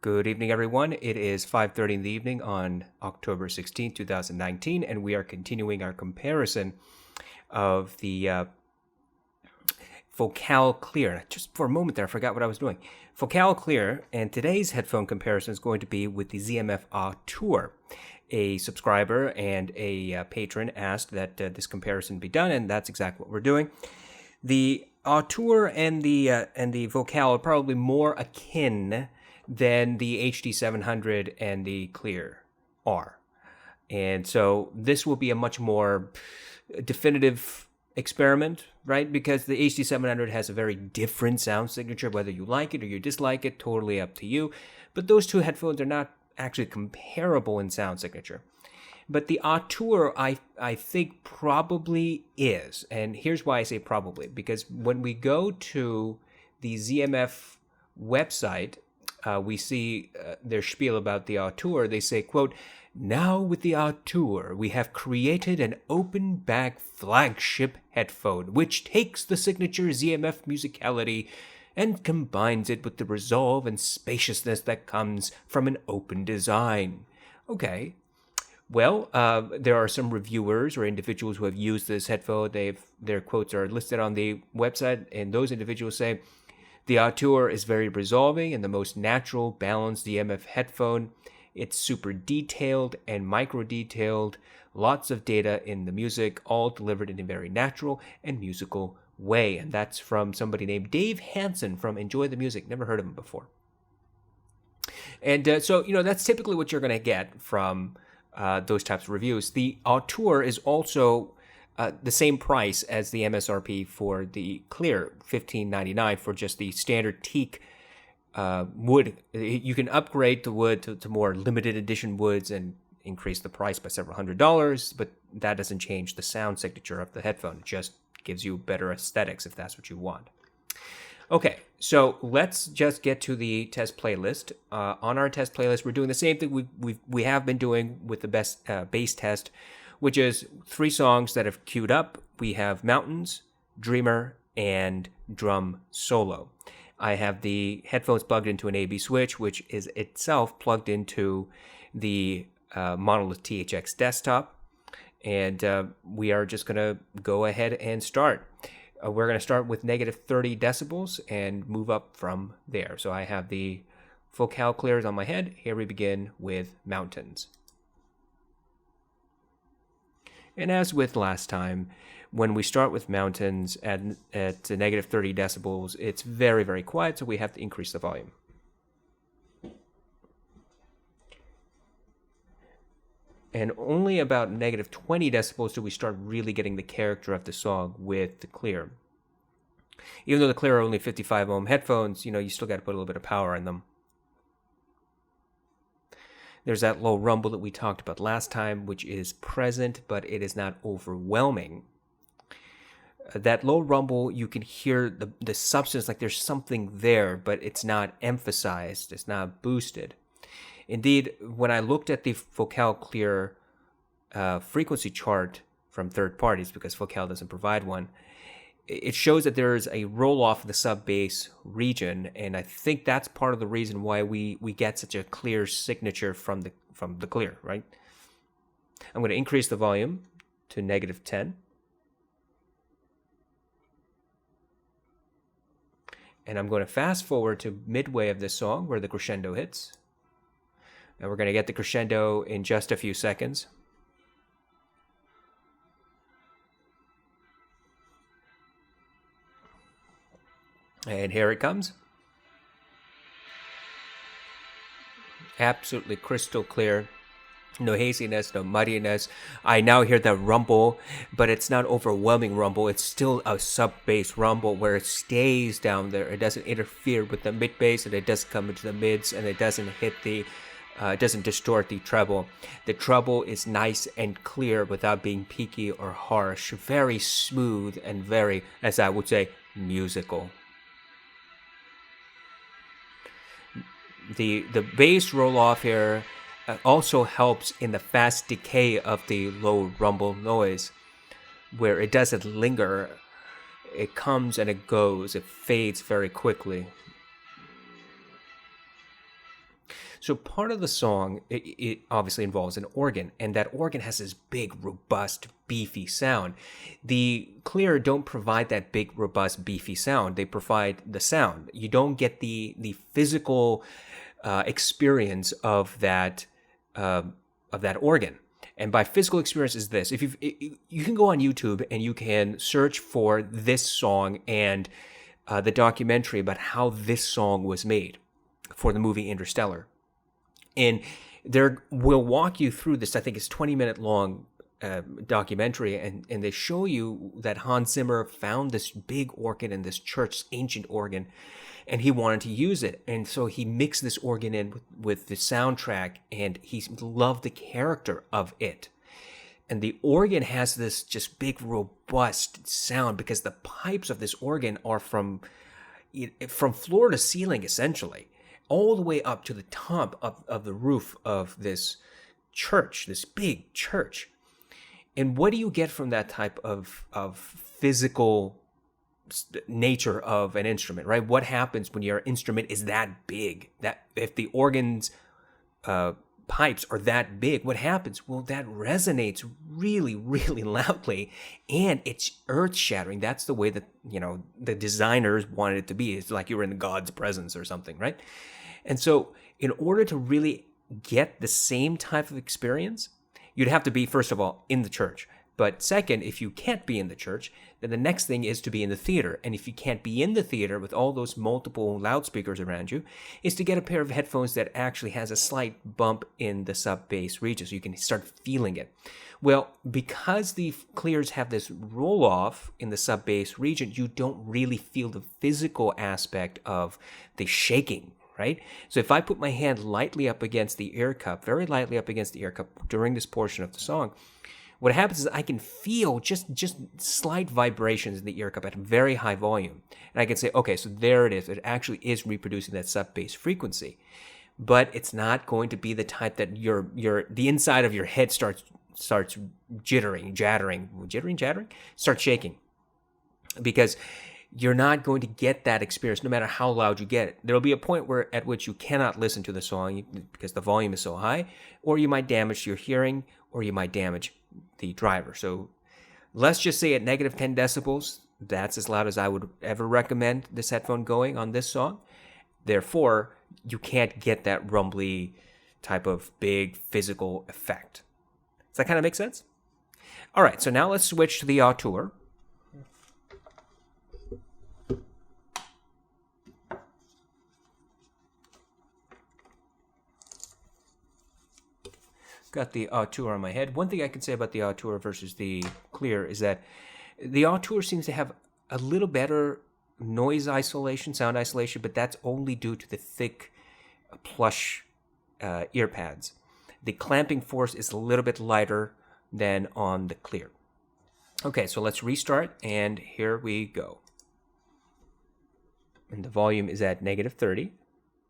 Good evening, everyone. It is 5:30 in the evening on October 16, 2019, and we are continuing our comparison of the Focal Clear. Just for a moment there, I forgot what I was doing. Focal Clear, and today's headphone comparison is going to be with the ZMF Auteur. A subscriber and a patron asked that this comparison be done, and that's exactly what we're doing. The Auteur and the Focal are probably more akin than the HD 700 and the Clear are. And so this will be a much more definitive experiment, right? Because the HD 700 has a very different sound signature, whether you like it or you dislike it, totally up to you. But those two headphones are not actually comparable in sound signature. But the Auteur, I think probably is. And here's why I say probably. Because when we go to the ZMF website, we see their spiel about the Auteur. They say, quote, "Now with the Auteur, we have created an open bag flagship headphone, which takes the signature ZMF musicality and combines it with the resolve and spaciousness that comes from an open design." Okay. Well, there are some reviewers or individuals who have used this headphone. Their quotes are listed on the website, and those individuals say, "The Auteur is very resolving and the most natural, balanced ZMF headphone. It's super detailed and micro-detailed, lots of data in the music, all delivered in a very natural and musical way." And that's from somebody named Dave Hansen from Enjoy the Music. Never heard of him before. And so, that's typically what you're going to get from those types of reviews. The Auteur is also the same price as the MSRP for the Clear, $15.99 for just the standard teak wood. You can upgrade the wood to more limited edition woods and increase the price by several $100s, but that doesn't change the sound signature of the headphone. It just gives you better aesthetics if that's what you want. Okay, so let's just get to the test playlist. On our test playlist, we're doing the same thing we have been doing with the best bass test, which is 3 songs that have queued up. We have Mountains, Dreamer, and Drum Solo. I have the headphones plugged into an AB switch, which is itself plugged into the Monolith THX desktop. And we are just going to go ahead and start. We're going to start with negative 30 decibels and move up from there. So I have the Focal Clears on my head. Here we begin with Mountains. And as with last time, when we start with Mountains at negative 30 decibels, it's very, very quiet, so we have to increase the volume. And only about negative 20 decibels do we start really getting the character of the song with the Clear. Even though the Clear are only 55 ohm headphones, you still got to put a little bit of power in them. There's that low rumble that we talked about last time, which is present, but it is not overwhelming. That low rumble, you can hear the substance, like there's something there, but it's not emphasized, it's not boosted. Indeed, when I looked at the Focal Clear frequency chart from third parties, because Focal doesn't provide one, it shows that there is a roll-off of the sub-bass region, and I think that's part of the reason why we get such a clear signature from the Clear, right? I'm going to increase the volume to negative 10. And I'm going to fast forward to midway of this song where the crescendo hits. And we're going to get the crescendo in just a few seconds. And here it comes. Absolutely crystal clear. No haziness, no muddiness. I now hear the rumble, but it's not overwhelming rumble. It's still a sub-bass rumble where it stays down there. It doesn't interfere with the mid-bass, and it doesn't come into the mids, and it doesn't hit the, it doesn't distort the treble. The treble is nice and clear without being peaky or harsh. Very smooth and very, as I would say, musical. The bass roll-off here also helps in the fast decay of the low rumble noise, where it doesn't linger. It comes and it goes. It fades very quickly. So part of the song, it obviously involves an organ, and that organ has this big, robust, beefy sound. The Clear don't provide that big, robust, beefy sound. They provide the sound. You don't get the physical experience of that organ. And by physical experience is this: if you can go on YouTube and you can search for this song and the documentary about how this song was made for the movie Interstellar, and there will walk you through this. I think it's 20-minute long documentary, and they show you that Hans Zimmer found this big organ in this church, ancient organ, and he wanted to use it. And so he mixed this organ in with the soundtrack, and he loved the character of it. And the organ has this just big, robust sound because the pipes of this organ are from floor to ceiling, essentially, all the way up to the top of the roof of this church, this big church. And what do you get from that type of physical nature of an instrument, right? What happens when your instrument is that big? That if the organ's pipes are that big, what happens? Well, that resonates really, really loudly, and it's earth-shattering. That's the way that, the designers wanted it to be. It's like you were in God's presence or something, right? And so in order to really get the same type of experience, you'd have to be, first of all, in the church. But second, if you can't be in the church, then the next thing is to be in the theater. And if you can't be in the theater with all those multiple loudspeakers around you, is to get a pair of headphones that actually has a slight bump in the sub-bass region so you can start feeling it. Well, because the Clears have this roll-off in the sub-bass region, you don't really feel the physical aspect of the shaking, right? So if I put my hand lightly up against the ear cup, very lightly up against the ear cup during this portion of the song, what happens is I can feel just slight vibrations in the ear cup at a very high volume. And I can say, okay, so there it is. It actually is reproducing that sub-bass frequency. But it's not going to be the type that the inside of your head starts jattering, starts shaking. Because you're not going to get that experience no matter how loud you get it. There'll be a point at which you cannot listen to the song because the volume is so high, or you might damage your hearing, or you might damage the driver. So let's just say at negative 10 decibels, that's as loud as I would ever recommend this headphone going on this song. Therefore, you can't get that rumbly type of big physical effect. Does that kind of make sense? All right, so now let's switch to the Auteur. Got the Auteur on my head. One thing I can say about the Auteur versus the Clear is that the Auteur seems to have a little better noise isolation, sound isolation, but that's only due to the thick, plush ear pads. The clamping force is a little bit lighter than on the Clear. Okay, so let's restart, and here we go. And the volume is at negative 30.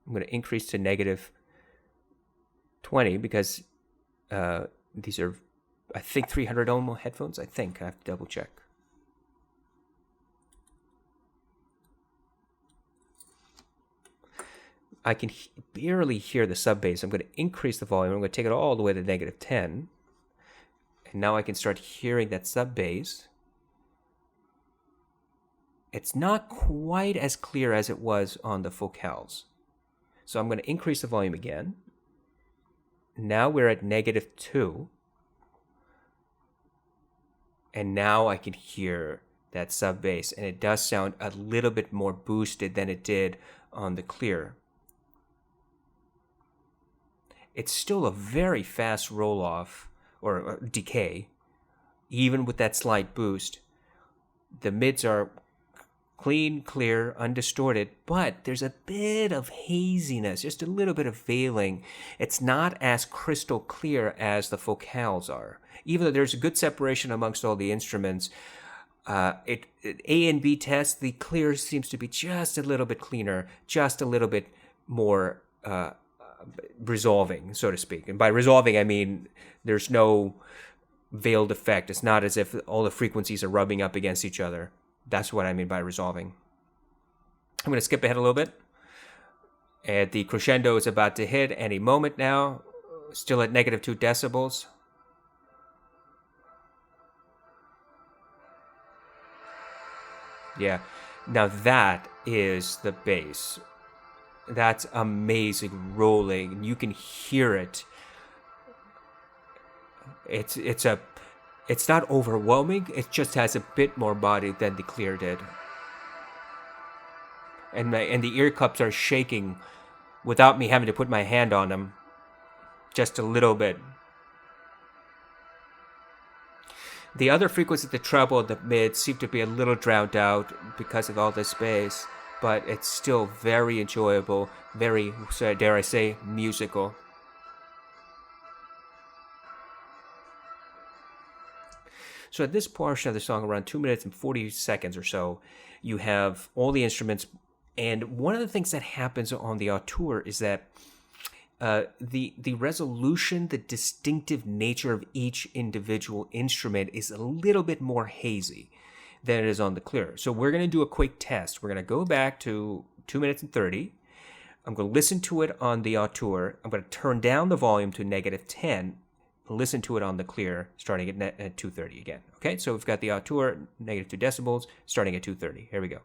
I'm going to increase to negative 20 because these are, I think, 300 ohm headphones. I think I have to double check. I can barely hear the sub bass. I'm going to increase the volume. I'm going to take it all the way to negative 10. And now I can start hearing that sub bass. It's not quite as clear as it was on the focals. So I'm going to increase the volume again. Now we're at negative 2. And now I can hear that sub bass. And it does sound a little bit more boosted than it did on the Clear. it's still a very fast roll-off or decay, even with that slight boost. The mids are clean, clear, undistorted, but there's a bit of haziness, just a little bit of veiling. It's not as crystal clear as the focales are. Even though there's a good separation amongst all the instruments, A and B test, the clear seems to be just a little bit cleaner, just a little bit more resolving, so to speak. And by resolving, I mean there's no veiled effect. It's not as if all the frequencies are rubbing up against each other. That's what I mean by resolving. I'm going to skip ahead a little bit. And the crescendo is about to hit any moment now. Still at -2 decibels. Yeah. Now that is the bass. That's amazing rolling. You can hear it. It's not overwhelming. It just has a bit more body than the clear did. And the ear cups are shaking without me having to put my hand on them. Just a little bit. The other frequencies, the treble, the mid, seem to be a little drowned out because of all this bass. But it's still very enjoyable, very, dare I say, musical. So at this portion of the song, around 2 minutes and 40 seconds or so, you have all the instruments. And one of the things that happens on the auteur is that the resolution, the distinctive nature of each individual instrument is a little bit more hazy than it is on the clear. So we're going to do a quick test. We're going to go back to 2 minutes and 30. I'm going to listen to it on the auteur. I'm going to turn down the volume to -10. Listen to it on the clear, starting at 2:30 again. Okay, so we've got the auteur, -2 decibels, starting at 2:30. Here we go.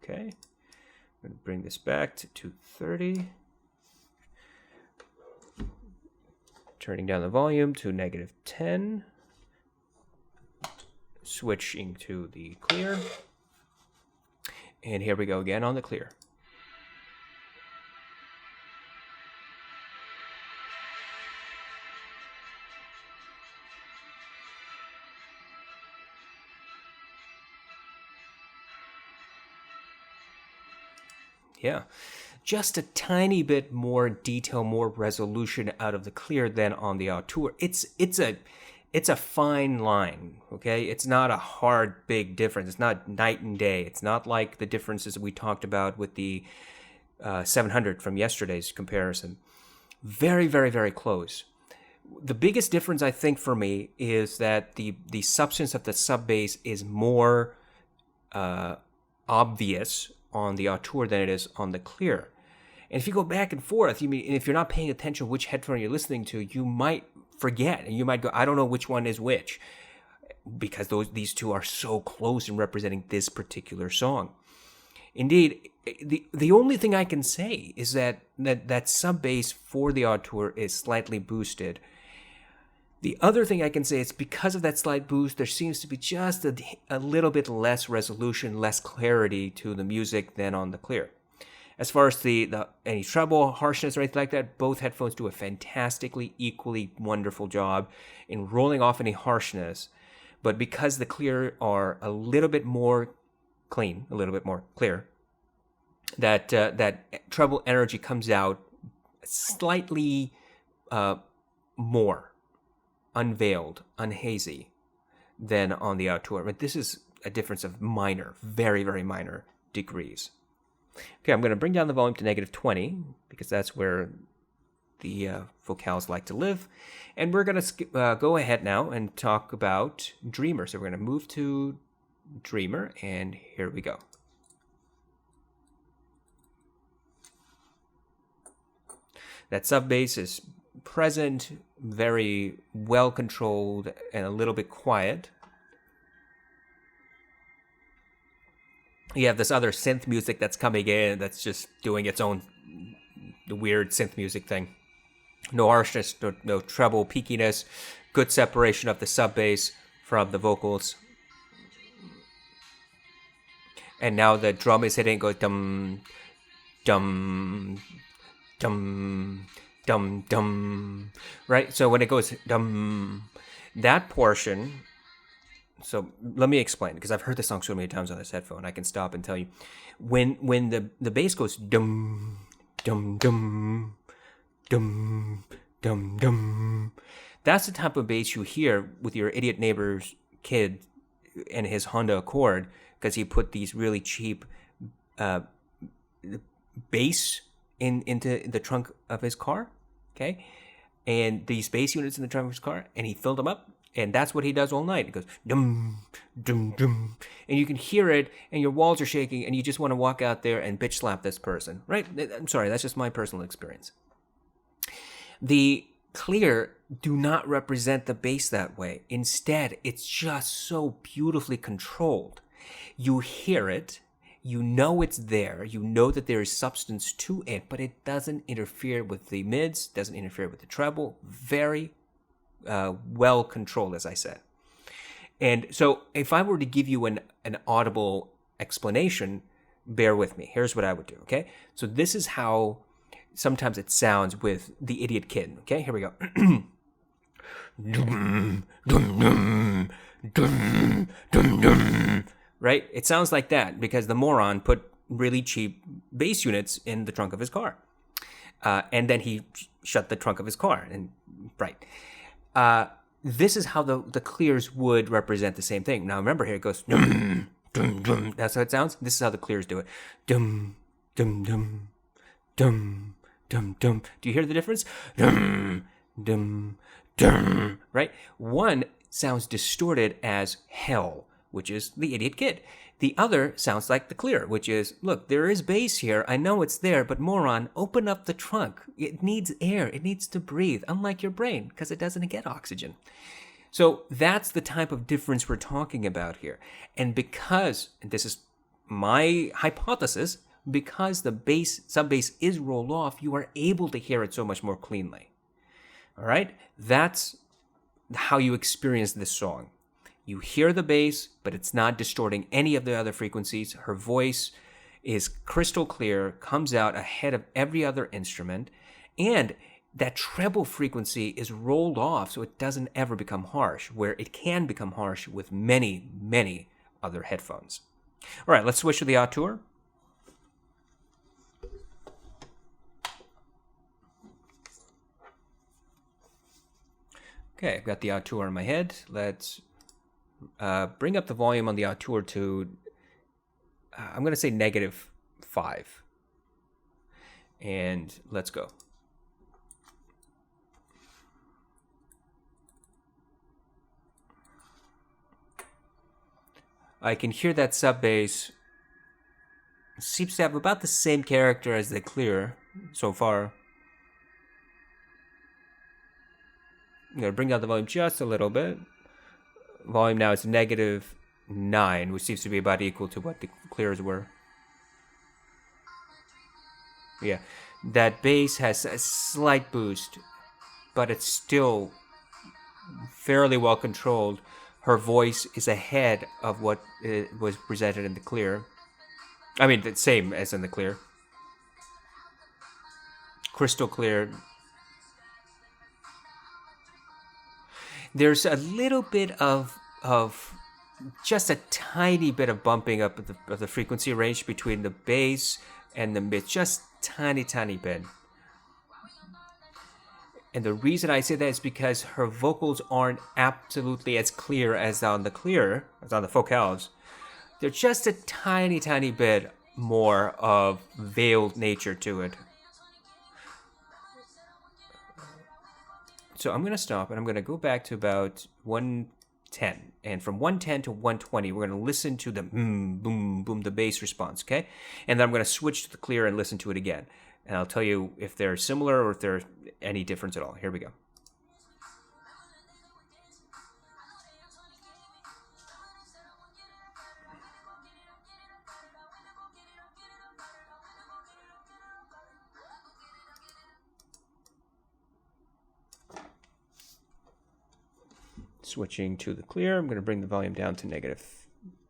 Okay, I'm going to bring this back to 2:30. Turning down the volume to -10. Switching to the clear. And here we go again on the clear. Yeah, just a tiny bit more detail, more resolution out of the clear than on the auteur. It's a fine line, okay? It's not a hard, big difference. It's not night and day. It's not like the differences we talked about with the 700 from yesterday's comparison. Very, very, very close. The biggest difference, I think, for me is that the substance of the sub bass is more obvious on the auteur than it is on the clear. And if you go back and forth, if you're not paying attention to which headphone you're listening to, you might forget, and you might go, I don't know which one is which, because these two are so close in representing this particular song. Indeed, the only thing I can say is that sub bass for the auteur is slightly boosted. The other thing I can say is because of that slight boost, there seems to be just a little bit less resolution, less clarity to the music than on the clear. As far as any treble, harshness, or anything like that, both headphones do a fantastically, equally wonderful job in rolling off any harshness. But because the clear are a little bit more clean, a little bit more clear, that treble energy comes out slightly more unveiled, unhazy than on the auteur. But this is a difference of minor, very, very minor degrees. Okay, I'm going to bring down the volume to -20 because that's where the vocals like to live. And we're going to go ahead now and talk about Dreamer. So we're going to move to Dreamer, and here we go. That sub bass is present, very well controlled, and a little bit quiet. You have this other synth music that's coming in that's just doing its own weird synth music thing. No harshness, no treble, peakiness, good separation of the sub bass from the vocals. And now the drum is hitting, go dum, dum, dum, dum, dum, right? So when it goes dum, that portion. So let me explain, because I've heard this song so many times on this headphone. I can stop and tell you, when the bass goes dum, dum, dum, dum, dum, dum. That's the type of bass you hear with your idiot neighbor's kid and his Honda Accord, because he put these really cheap bass into the trunk of his car, okay? And these bass units in the trunk of his car, and he filled them up, and that's what he does all night. It goes dum, dum, dum, and you can hear it, and your walls are shaking, and you just want to walk out there and bitch slap this person, right? I'm sorry, that's just my personal experience. The clear do not represent the bass that way. Instead, it's just so beautifully controlled. You hear it, you know it's there, you know that there is substance to it, but it doesn't interfere with the mids, doesn't interfere with the treble. Very well controlled, as I said. And so if I were to give you an audible explanation, bear with me. Here's what I would do, okay? So this is how sometimes it sounds with the idiot kid, okay? Here we go. Dum, dum, dum, dum, dum, dum. Right? It sounds like that because the moron put really cheap bass units in the trunk of his car. And then he shut the trunk of his car. And right. This is how the clears would represent the same thing. Now remember, here it goes dum, dum, dum. That's how it sounds. This is how the clears do it. Dum, dum, dum, dum, dum, dum. Do you hear the difference? Dum, dum, dum. Right? One sounds distorted as hell, which is the idiot kid. The other sounds like the clear, which is, look, there is bass here. I know it's there, but moron, open up the trunk. It needs air. It needs to breathe, unlike your brain, because it doesn't get oxygen. So that's the type of difference we're talking about here. And because, and this is my hypothesis, because the bass, sub-bass is rolled off, you are able to hear it so much more cleanly. All right? That's how you experience this song. You hear the bass, but it's not distorting any of the other frequencies. Her voice is crystal clear, comes out ahead of every other instrument, and that treble frequency is rolled off so it doesn't ever become harsh, where it can become harsh with many, many other headphones. All right, let's switch to the Auteur. Okay, I've got the Auteur in my head. Let's bring up the volume on the Auteur to, I'm going to say -5. And let's go. I can hear that sub bass seems to have about the same character as the clear so far. I'm going to bring down the volume just a little bit. Volume now is -9, which seems to be about equal to what the clears were. Yeah, that bass has a slight boost, but it's still fairly well controlled. Her voice is ahead of what was presented in the clear. I mean, the same as in the clear. Crystal clear. There's a little bit of just a tiny bit of bumping up of the frequency range between the bass and the mid, just tiny bit. And the reason I say that is because her vocals aren't absolutely as clear as on the vocals. They're just a tiny bit more of veiled nature to it. So I'm going to stop and I'm going to go back to about 110. And from 110 to 120, we're going to listen to the boom, boom, the bass response, okay? And then I'm going to switch to the clear and listen to it again. And I'll tell you if they're similar or if there's any difference at all. Here we go. Switching to the clear, I'm going to bring the volume down to negative,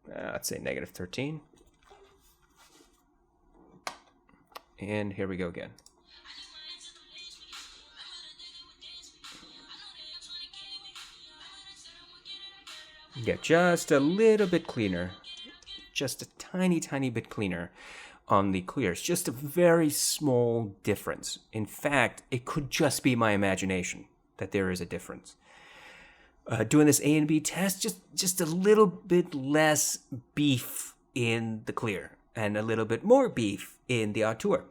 let's say negative 13. And here we go again. Get just a little bit cleaner, just a tiny, tiny bit cleaner on the clears, just a very small difference. In fact, it could just be my imagination that there is a difference. Doing this A and B test, just a little bit less beef in the clear and a little bit more beef in the auteur.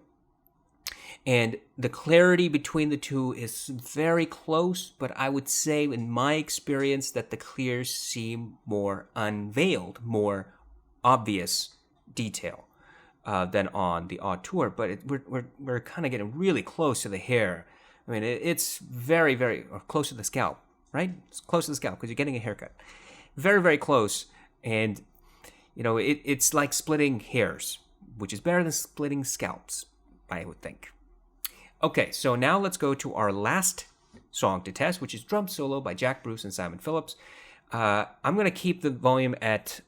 And the clarity between the two is very close, but I would say in my experience that the clears seem more unveiled, more obvious detail than on the auteur. But we're kind of getting really close to the hair. I mean, it's very, very close to the scalp. Right? It's close to the scalp because you're getting a haircut. Very, very close. And, you know, it's like splitting hairs, which is better than splitting scalps, I would think. Okay, so now let's go to our last song to test, which is Drum Solo by Jack Bruce and Simon Phillips. I'm going to keep the volume at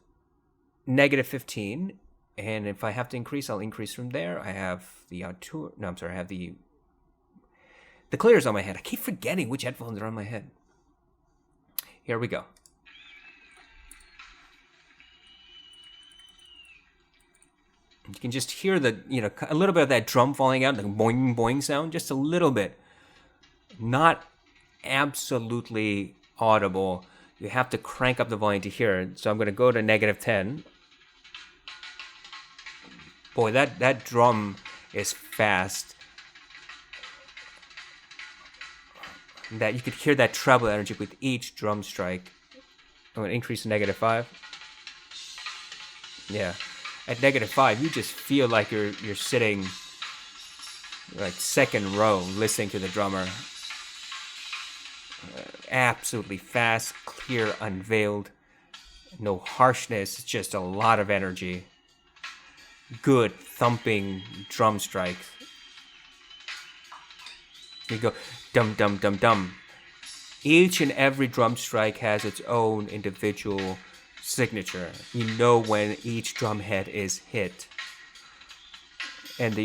negative 15. And if I have to increase, I'll increase from there. I have the auteur. No, I'm sorry. I have the clears on my head. I keep forgetting which headphones are on my head. Here we go. You can just hear the, a little bit of that drum falling out, the boing, boing sound, just a little bit. Not absolutely audible. You have to crank up the volume to hear it. So I'm going to go to negative 10. Boy, that drum is fast. That you could hear that treble energy with each drum strike. I'm going to increase to negative 5. Yeah. At negative 5, you just feel like you're sitting like second row listening to the drummer. Absolutely fast, clear, unveiled. No harshness, just a lot of energy. Good thumping drum strikes. You go dum dum dum dum. Each and every drum strike has its own individual signature. You know when each drum head is hit. And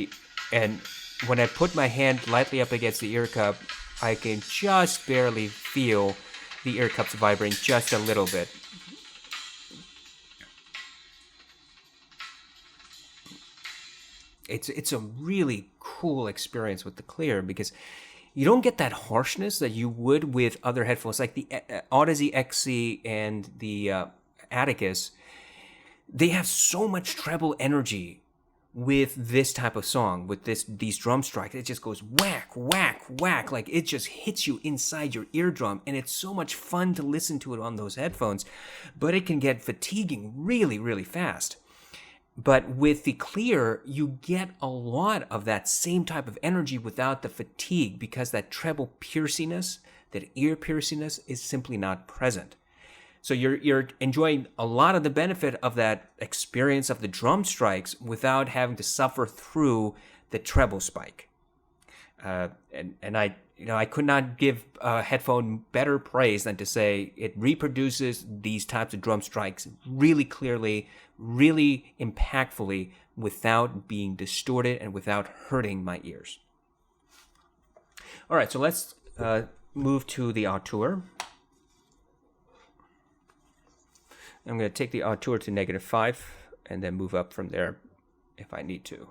when I put my hand lightly up against the ear cup, I can just barely feel the ear cups vibrating just a little bit. It's a really cool experience with the clear because you don't get that harshness that you would with other headphones like the Audeze XC and the Atticus. They have so much treble energy with this type of song, with these drum strikes. It just goes whack, whack, whack. Like it just hits you inside your eardrum. And it's so much fun to listen to it on those headphones. But it can get fatiguing really, really fast. But with the clear, you get a lot of that same type of energy without the fatigue because that treble pierciness, that ear pierciness is simply not present. So you're enjoying a lot of the benefit of that experience of the drum strikes without having to suffer through the treble spike. And I could not give a headphone better praise than to say it reproduces these types of drum strikes really clearly, really impactfully, without being distorted and without hurting my ears. All right, so let's move to the auteur. I'm going to take the auteur to negative 5 and then move up from there if I need to.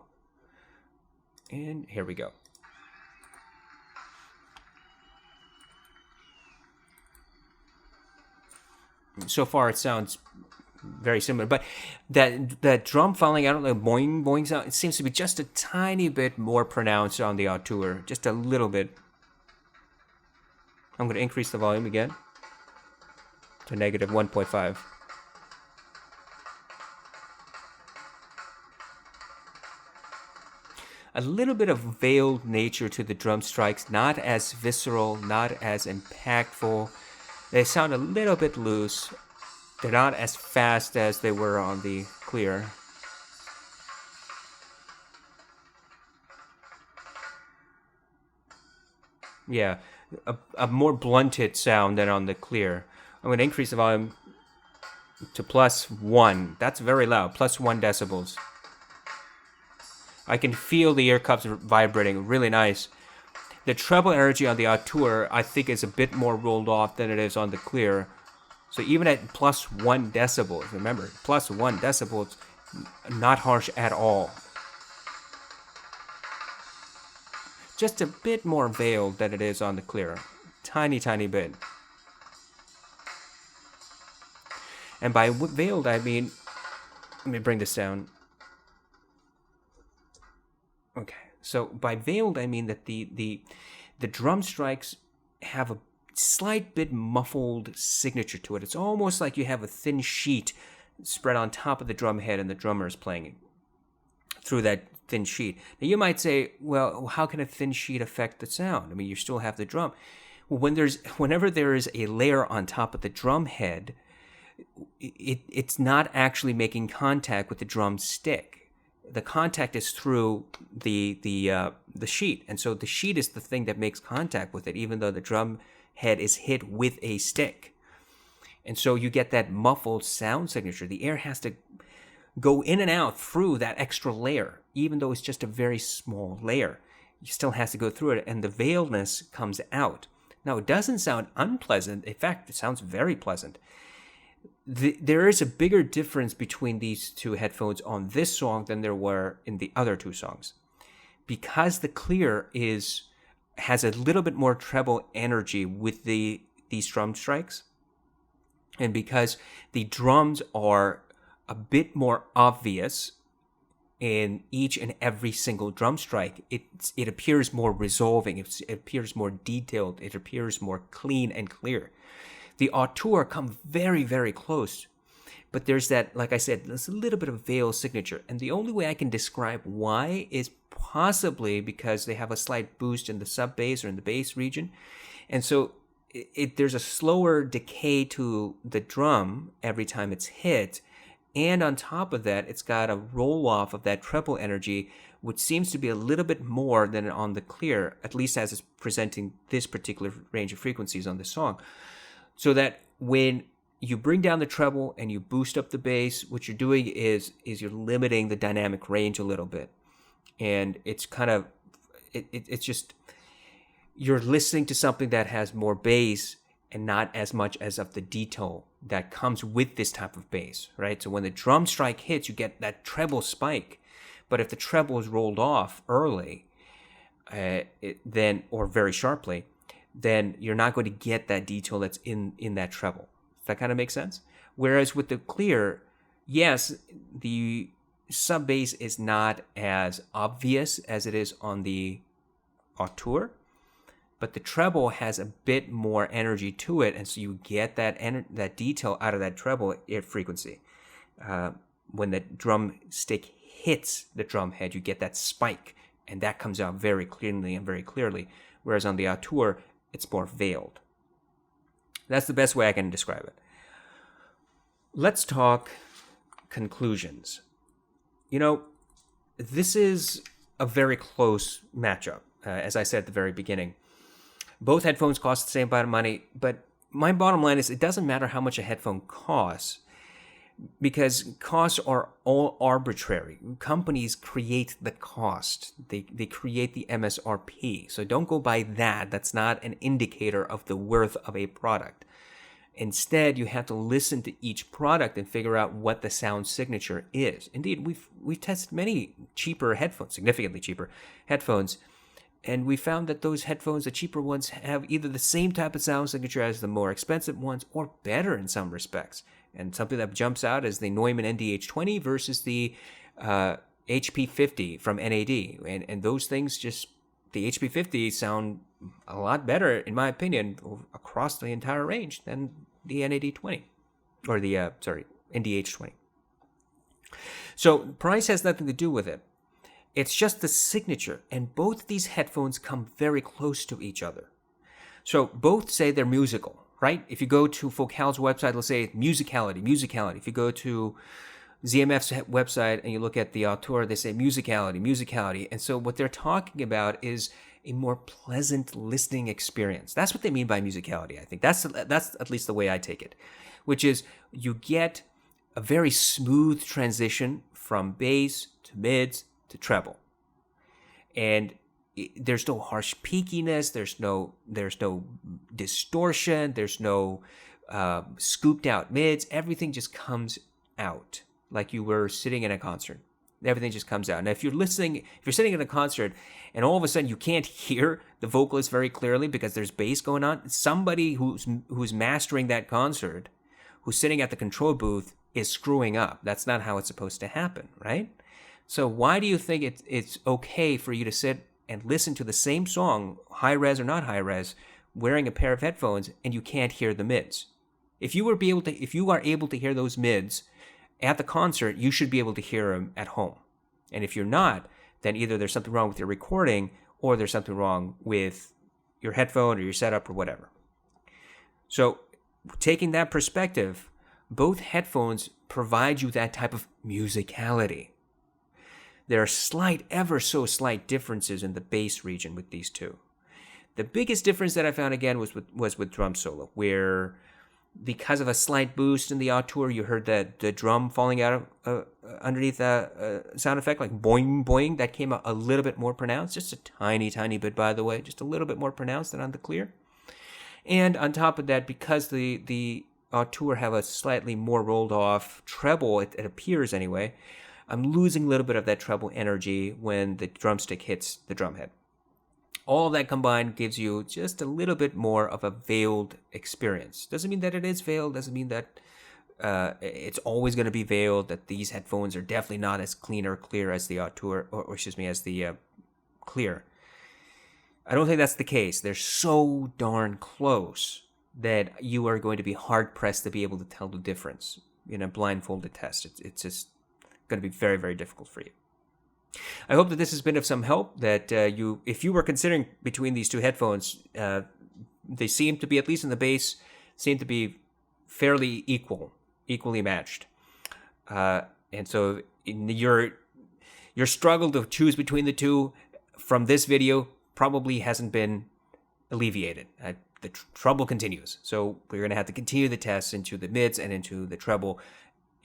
And here we go. So far it sounds very similar, but that drum falling out, like boing, boing sound, it seems to be just a tiny bit more pronounced on the auteur, just a little bit. I'm going to increase the volume again to negative 1.5. A little bit of veiled nature to the drum strikes, not as visceral, not as impactful. They sound a little bit loose. They're not as fast as they were on the clear. Yeah, a more blunted sound than on the clear. I'm going to increase the volume to +1. That's very loud, +1 decibels. I can feel the ear cups vibrating, really nice. The treble energy on the Auteur, I think, is a bit more rolled off than it is on the Clear. So even at +1 decibels, remember, +1 decibels, not harsh at all. Just a bit more veiled than it is on the Clear. Tiny, tiny bit. And by veiled, I mean, let me bring this down. Okay, so by veiled, I mean that the drum strikes have a slight bit muffled signature to it. It's almost like you have a thin sheet spread on top of the drum head and the drummer is playing through that thin sheet. Now you might say, well, how can a thin sheet affect the sound? I mean, you still have the drum. Well, whenever there is a layer on top of the drum head, it's not actually making contact with the drum stick. The contact is through the sheet, and so the sheet is the thing that makes contact with it, even though the drum head is hit with a stick. And so you get that muffled sound signature. The air has to go in and out through that extra layer, even though it's just a very small layer. It still has to go through it, and the veiledness comes out. Now, it doesn't sound unpleasant. In fact, it sounds very pleasant. There is a bigger difference between these two headphones on this song than there were in the other two songs. Because the Clear has a little bit more treble energy with these drum strikes, and because the drums are a bit more obvious in each and every single drum strike, it appears more resolving, it appears more detailed, it appears more clean and clear. The Auteur come very, very close, but there's that, like I said, there's a little bit of veil signature, and the only way I can describe why is possibly because they have a slight boost in the sub bass or in the bass region, and so there's a slower decay to the drum every time it's hit, and on top of that, it's got a roll off of that treble energy, which seems to be a little bit more than on the Clear, at least as it's presenting this particular range of frequencies on the song. So that when you bring down the treble and you boost up the bass, what you're doing is you're limiting the dynamic range a little bit. And it's kind of, it's just, you're listening to something that has more bass and not as much as of the detail that comes with this type of bass, right? So when the drum strike hits, you get that treble spike. But if the treble is rolled off early, then, or very sharply, then you're not going to get that detail that's in that treble. Does that kind of make sense? Whereas with the Clear, yes, the sub bass is not as obvious as it is on the Auteur, but the treble has a bit more energy to it, and so you get that detail out of that treble frequency. When the drum stick hits the drum head, you get that spike, and that comes out very cleanly and very clearly. Whereas on the Auteur, it's more veiled. That's the best way I can describe it. Let's talk conclusions. You know, this is a very close matchup, as I said at the very beginning. Both headphones cost the same amount of money, but my bottom line is it doesn't matter how much a headphone costs, because costs are all arbitrary. Companies create the cost. They create the MSRP. So don't go by that. That's not an indicator of the worth of a product. Instead, you have to listen to each product and figure out what the sound signature is. Indeed, we've tested many cheaper headphones, significantly cheaper headphones, and we found that those headphones, the cheaper ones, have either the same type of sound signature as the more expensive ones or better in some respects. And something that jumps out is the Neumann NDH20 versus the HP50 from NAD. And those things just, the HP50 sound a lot better, in my opinion, across the entire range than the NAD20. Or the, NDH20. So price has nothing to do with it. It's just the signature. And both these headphones come very close to each other. So both say they're musical. Right? If you go to Focal's website, let's say musicality. If you go to ZMF's website and you look at the auteur, they say musicality, musicality. And so what they're talking about is a more pleasant listening experience. That's what they mean by musicality, I think. That's at least the way I take it, which is you get a very smooth transition from bass to mids to treble. And there's no harsh peakiness, there's no distortion, there's no scooped out mids. Everything just comes out like you were sitting in a concert. Everything just comes out. Now, if you're sitting in a concert and all of a sudden you can't hear the vocalist very clearly because there's bass going on, somebody who's mastering that concert, who's sitting at the control booth, is screwing up. That's not how it's supposed to happen, right? So why do you think it's okay for you to sit and listen to the same song, high res or not high res, wearing a pair of headphones, and you can't hear the mids? If you are able to hear those mids at the concert, you should be able to hear them at home. And if you're not, then either there's something wrong with your recording or there's something wrong with your headphone or your setup or whatever. So taking that perspective, both headphones provide you that type of musicality. There are ever so slight differences in the bass region with these two. The biggest difference that I found again was with drum solo, where because of a slight boost in the auteur, you heard the drum falling out of underneath a sound effect, like boing, boing. That came out a little bit more pronounced, just a tiny, tiny bit, by the way, just a little bit more pronounced than on the clear. And on top of that, because the auteur have a slightly more rolled off treble, it appears anyway, I'm losing a little bit of that treble energy when the drumstick hits the drum head. All that combined gives you just a little bit more of a veiled experience. Doesn't mean that it is veiled. Doesn't mean that it's always going to be veiled, that these headphones are definitely not as clean or clear as the auteur, or as the clear. I don't think that's the case. They're so darn close that you are going to be hard-pressed to be able to tell the difference in a blindfolded test. It's just going to be very, very difficult for you. I hope that this has been of some help, that if you were considering between these two headphones, they seem to be, at least in the bass, seem to be fairly equally matched. And so your struggle to choose between the two from this video probably hasn't been alleviated. The trouble continues. So we're going to have to continue the tests into the mids and into the treble,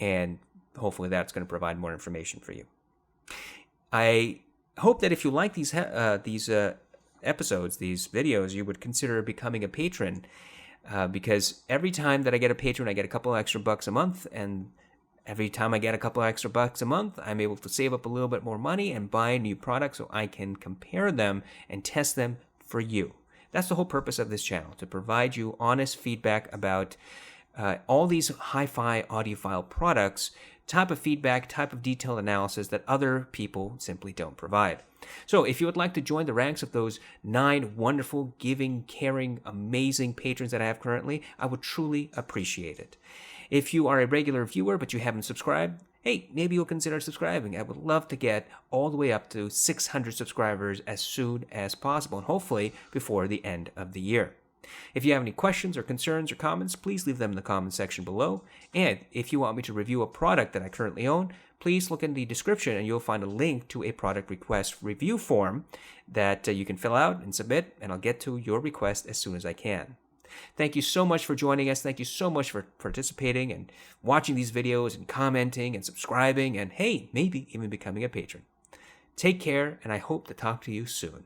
and hopefully that's going to provide more information for you. I hope that if you like these episodes, these videos, you would consider becoming a patron, because every time that I get a patron, I get a couple extra bucks a month, and every time I get a couple extra bucks a month, I'm able to save up a little bit more money and buy new products so I can compare them and test them for you. That's the whole purpose of this channel, to provide you honest feedback about all these hi-fi audiophile products, type of feedback, type of detailed analysis that other people simply don't provide. So if you would like to join the ranks of those 9 wonderful, giving, caring, amazing patrons that I have currently, I would truly appreciate it. If you are a regular viewer but you haven't subscribed, hey, maybe you'll consider subscribing. I would love to get all the way up to 600 subscribers as soon as possible, and hopefully before the end of the year. If you have any questions or concerns or comments, please leave them in the comment section below. And if you want me to review a product that I currently own, please look in the description and you'll find a link to a product request review form that you can fill out and submit, and I'll get to your request as soon as I can. Thank you so much for joining us. Thank you so much for participating and watching these videos and commenting and subscribing and, hey, maybe even becoming a patron. Take care, and I hope to talk to you soon.